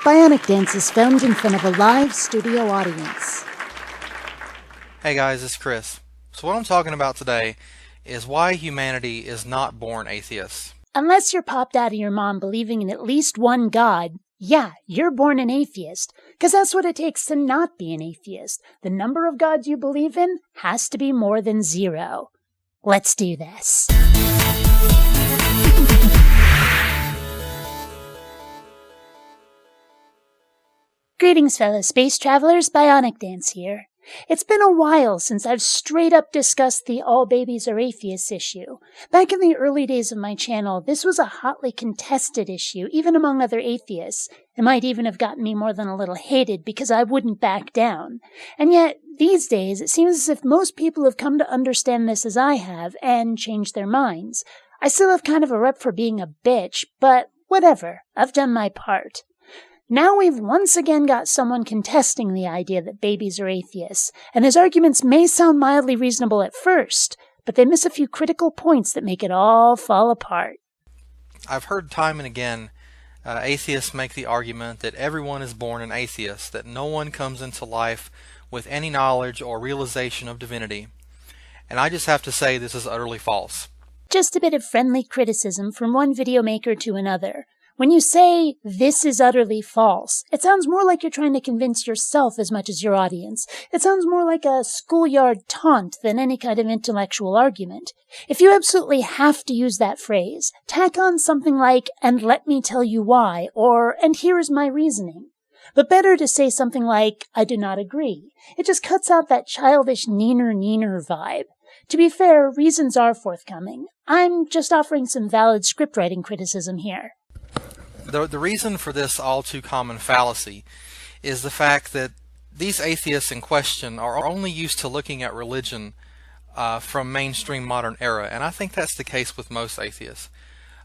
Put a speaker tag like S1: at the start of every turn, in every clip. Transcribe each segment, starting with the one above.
S1: BionicDance is filmed in front of a live studio audience.
S2: Hey guys, it's Chris. So what I'm talking about today is why humanity is not born atheists.
S1: Unless you're popped out of your mom believing in at least one God, yeah, you're born an atheist. Because that's what it takes to not be an atheist. The number of gods you believe in has to be more than 0. Let's do this. Greetings, fellow space travelers. BionicDance here. It's been a while since I've straight up discussed the all babies are atheists issue. Back in the early days of my channel, this was a hotly contested issue, even among other atheists. It might even have gotten me more than a little hated because I wouldn't back down. And yet, these days, it seems as if most people have come to understand this as I have and changed their minds. I still have kind of a rep for being a bitch, but whatever. I've done my part. Now we've once again got someone contesting the idea that babies are atheists, and his arguments may sound mildly reasonable at first, but they miss a few critical points that make it all fall apart.
S2: I've heard time and again atheists make the argument that everyone is born an atheist, that no one comes into life with any knowledge or realization of divinity. And I just have to say this is utterly false.
S1: Just a bit of friendly criticism from one video maker to another. When you say, this is utterly false, it sounds more like you're trying to convince yourself as much as your audience. It sounds more like a schoolyard taunt than any kind of intellectual argument. If you absolutely have to use that phrase, tack on something like, and let me tell you why, or, and here is my reasoning. But better to say something like, I do not agree. It just cuts out that childish neener vibe. To be fair, reasons are forthcoming. I'm just offering some valid scriptwriting criticism here.
S2: The reason for this all-too-common fallacy is the fact that these atheists in question are only used to looking at religion from mainstream modern era, and I think that's the case with most atheists,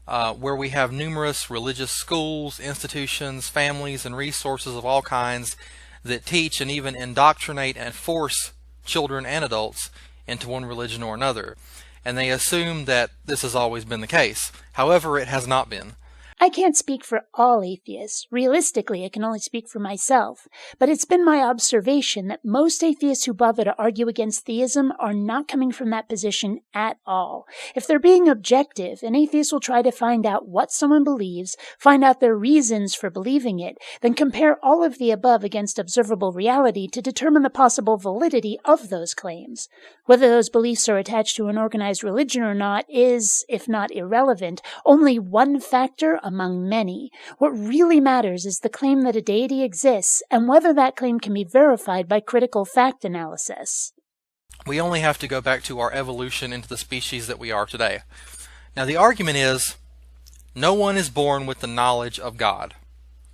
S2: where we have numerous religious schools, institutions, families, and resources of all kinds that teach and even indoctrinate and force children and adults into one religion or another, and they assume that this has always been the case. However, it has not been.
S1: I can't speak for all atheists. Realistically, I can only speak for myself. But it's been my observation that most atheists who bother to argue against theism are not coming from that position at all. If they're being objective, an atheist will try to find out what someone believes, find out their reasons for believing it, then compare all of the above against observable reality to determine the possible validity of those claims. Whether those beliefs are attached to an organized religion or not is, if not irrelevant, only one factor among many. What really matters is the claim that a deity exists and whether that claim can be verified by critical fact analysis.
S2: We only have to go back to our evolution into the species that we are today. Now the argument is, no one is born with the knowledge of God.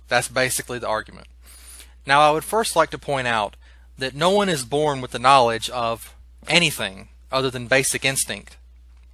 S2: That's basically the argument. Now I would first like to point out that no one is born with the knowledge of anything other than basic instinct.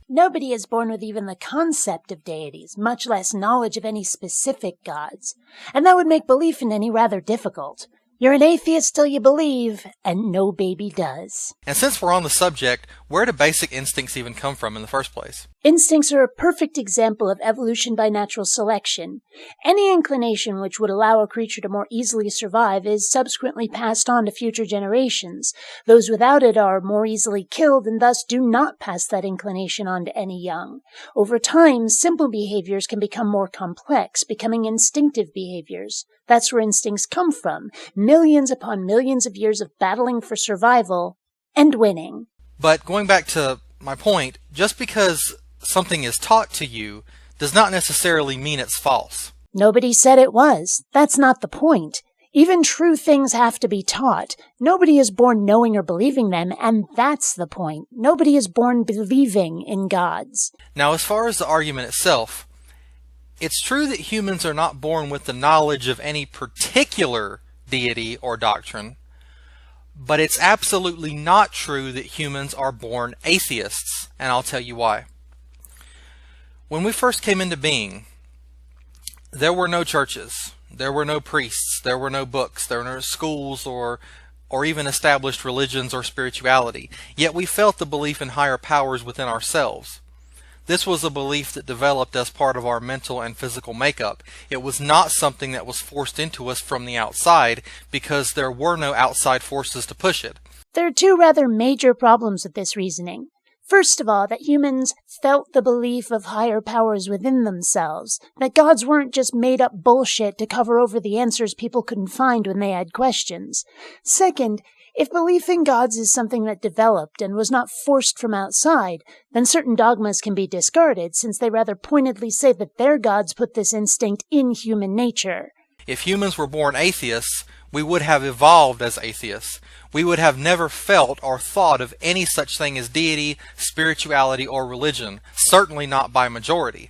S1: Nobody is born with even the concept of deities, much less knowledge of any specific gods. And that would make belief in any rather difficult. You're an atheist till you believe, and no baby does.
S2: And since we're on the subject, where do basic instincts even come from in the first place?
S1: Instincts are a perfect example of evolution by natural selection. Any inclination which would allow a creature to more easily survive is subsequently passed on to future generations. Those without it are more easily killed and thus do not pass that inclination on to any young. Over time, simple behaviors can become more complex, becoming instinctive behaviors. That's where instincts come from, millions upon millions of years of battling for survival and winning.
S2: But going back to my point, just because something is taught to you does not necessarily mean it's false.
S1: Nobody said it was. That's not the point. Even true things have to be taught. Nobody is born knowing or believing them, and that's the point. Nobody is born believing in gods.
S2: Now, as far as the argument itself, it's true that humans are not born with the knowledge of any particular deity or doctrine, but it's absolutely not true that humans are born atheists, and I'll tell you why. When we first came into being, there were no churches, there were no priests, there were no books, there were no schools or even established religions or spirituality, yet we felt the belief in higher powers within ourselves. This was a belief that developed as part of our mental and physical makeup. It was not something that was forced into us from the outside because there were no outside forces to push it.
S1: There are two rather major problems with this reasoning. First of all, that humans felt the belief of higher powers within themselves, that gods weren't just made-up bullshit to cover over the answers people couldn't find when they had questions. Second, if belief in gods is something that developed and was not forced from outside, then certain dogmas can be discarded since they rather pointedly say that their gods put this instinct in human nature.
S2: If humans were born atheists, we would have evolved as atheists. We would have never felt or thought of any such thing as deity, spirituality, or religion, certainly not by majority.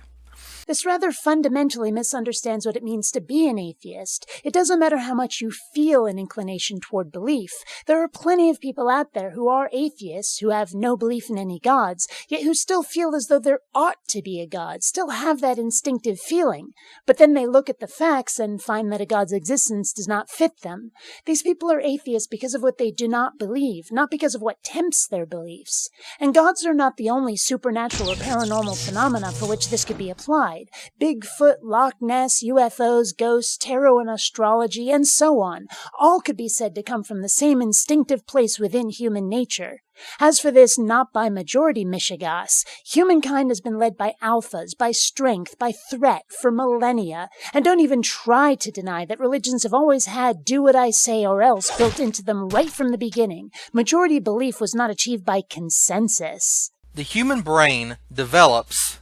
S1: This rather fundamentally misunderstands what it means to be an atheist. It doesn't matter how much you feel an inclination toward belief. There are plenty of people out there who are atheists, who have no belief in any gods, yet who still feel as though there ought to be a god, still have that instinctive feeling. But then they look at the facts and find that a god's existence does not fit them. These people are atheists because of what they do not believe, not because of what tempts their beliefs. And gods are not the only supernatural or paranormal phenomena for which this could be applied. Bigfoot, Loch Ness, UFOs, ghosts, tarot and astrology, and so on, all could be said to come from the same instinctive place within human nature. As for this not by majority mishigas, humankind has been led by alphas, by strength, by threat for millennia, and don't even try to deny that religions have always had do what I say or else built into them right from the beginning. Majority belief was not achieved by consensus.
S2: The human brain develops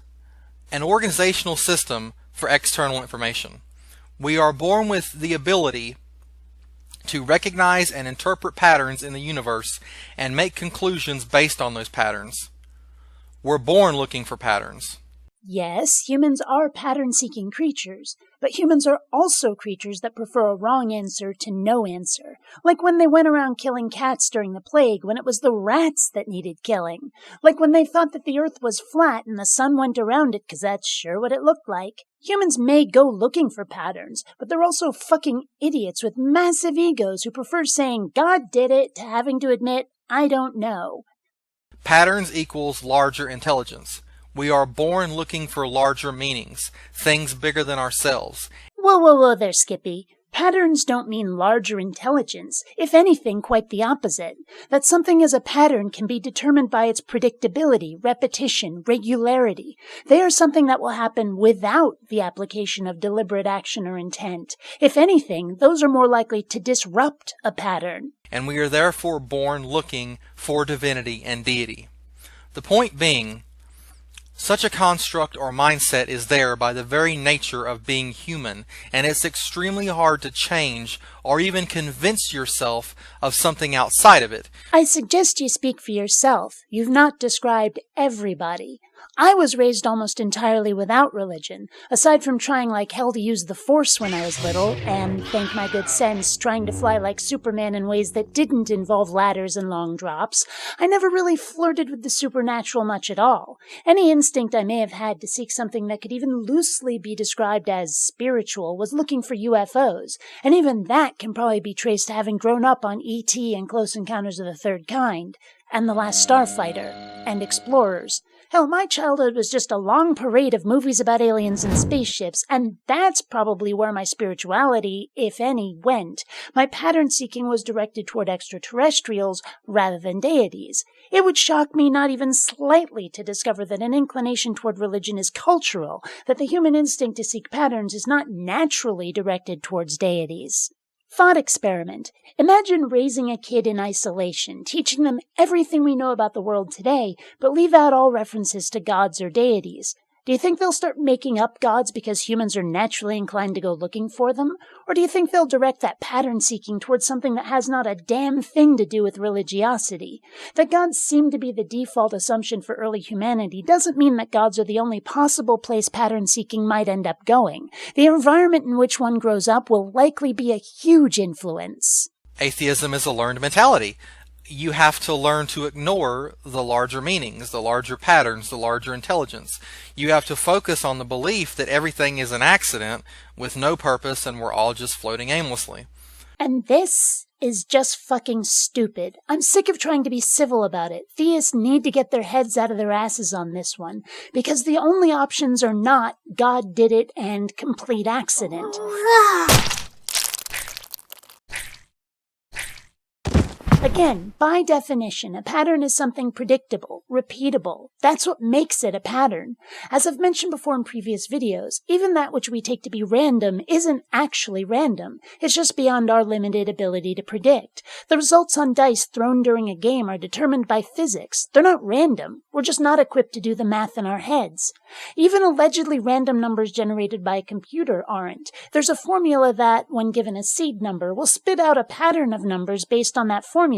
S2: an organizational system for external information. We are born with the ability to recognize and interpret patterns in the universe and make conclusions based on those patterns. We're born looking for patterns.
S1: Yes, humans are pattern-seeking creatures, but humans are also creatures that prefer a wrong answer to no answer, like when they went around killing cats during the plague when it was the rats that needed killing, like when they thought that the earth was flat and the sun went around it because that's sure what it looked like. Humans may go looking for patterns, but they're also fucking idiots with massive egos who prefer saying God did it to having to admit, I don't know.
S2: Patterns equals larger intelligence. We are born looking for larger meanings, things bigger than ourselves.
S1: Whoa there, Skippy. Patterns don't mean larger intelligence. If anything, quite the opposite. That something as a pattern can be determined by its predictability, repetition, regularity. They are something that will happen without the application of deliberate action or intent. If anything, those are more likely to disrupt a pattern.
S2: And we are therefore born looking for divinity and deity. The point being, such a construct or mindset is there by the very nature of being human, and it's extremely hard to change or even convince yourself of something outside of it.
S1: I suggest you speak for yourself. You've not described everybody. I was raised almost entirely without religion, aside from trying like hell to use the Force when I was little, and, thank my good sense, trying to fly like Superman in ways that didn't involve ladders and long drops. I never really flirted with the supernatural much at all. Any instinct I may have had to seek something that could even loosely be described as spiritual was looking for UFOs, and even that can probably be traced to having grown up on E.T. and Close Encounters of the Third Kind, and The Last Starfighter, and Explorers. Hell, my childhood was just a long parade of movies about aliens and spaceships, and that's probably where my spirituality, if any, went. My pattern-seeking was directed toward extraterrestrials rather than deities. It would shock me not even slightly to discover that an inclination toward religion is cultural, that the human instinct to seek patterns is not naturally directed towards deities. Thought experiment. Imagine raising a kid in isolation, teaching them everything we know about the world today, but leave out all references to gods or deities. Do you think they'll start making up gods because humans are naturally inclined to go looking for them? Or do you think they'll direct that pattern-seeking towards something that has not a damn thing to do with religiosity? That gods seem to be the default assumption for early humanity doesn't mean that gods are the only possible place pattern-seeking might end up going. The environment in which one grows up will likely be a huge influence.
S2: Atheism is a learned mentality. You have to learn to ignore the larger meanings, the larger patterns, the larger intelligence. You have to focus on the belief that everything is an accident with no purpose and we're all just floating aimlessly.
S1: And this is just fucking stupid. I'm sick of trying to be civil about it. Theists need to get their heads out of their asses on this one, because the only options are not God did it and complete accident. Again, by definition, a pattern is something predictable, repeatable. That's what makes it a pattern. As I've mentioned before in previous videos, even that which we take to be random isn't actually random. It's just beyond our limited ability to predict. The results on dice thrown during a game are determined by physics. They're not random. We're just not equipped to do the math in our heads. Even allegedly random numbers generated by a computer aren't. There's a formula that, when given a seed number, will spit out a pattern of numbers based on that formula,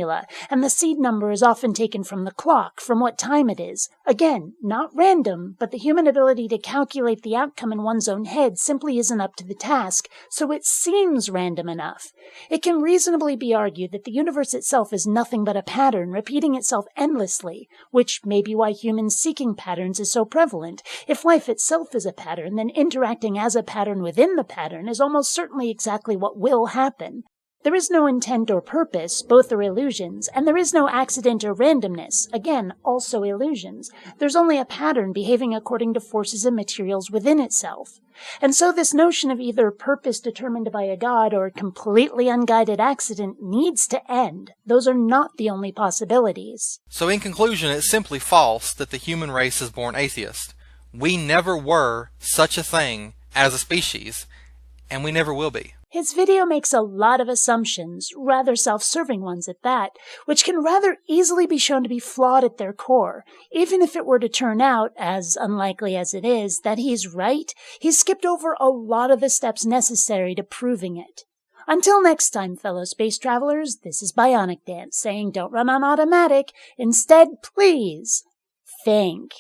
S1: and the seed number is often taken from the clock, from what time it is. Again, not random, but the human ability to calculate the outcome in one's own head simply isn't up to the task, so it seems random enough. It can reasonably be argued that the universe itself is nothing but a pattern, repeating itself endlessly, which may be why humans seeking patterns is so prevalent. If life itself is a pattern, then interacting as a pattern within the pattern is almost certainly exactly what will happen. There is no intent or purpose, both are illusions, and there is no accident or randomness, again, also illusions. There's only a pattern behaving according to forces and materials within itself. And so this notion of either purpose determined by a god or completely unguided accident needs to end. Those are not the only possibilities.
S2: So in conclusion, it's simply false that the human race is born atheist. We never were such a thing as a species, and we never will be.
S1: His video makes a lot of assumptions, rather self-serving ones at that, which can rather easily be shown to be flawed at their core. Even if it were to turn out, as unlikely as it is, that he's right, he's skipped over a lot of the steps necessary to proving it. Until next time, fellow space travelers, this is BionicDance saying don't run on automatic. Instead, please, think.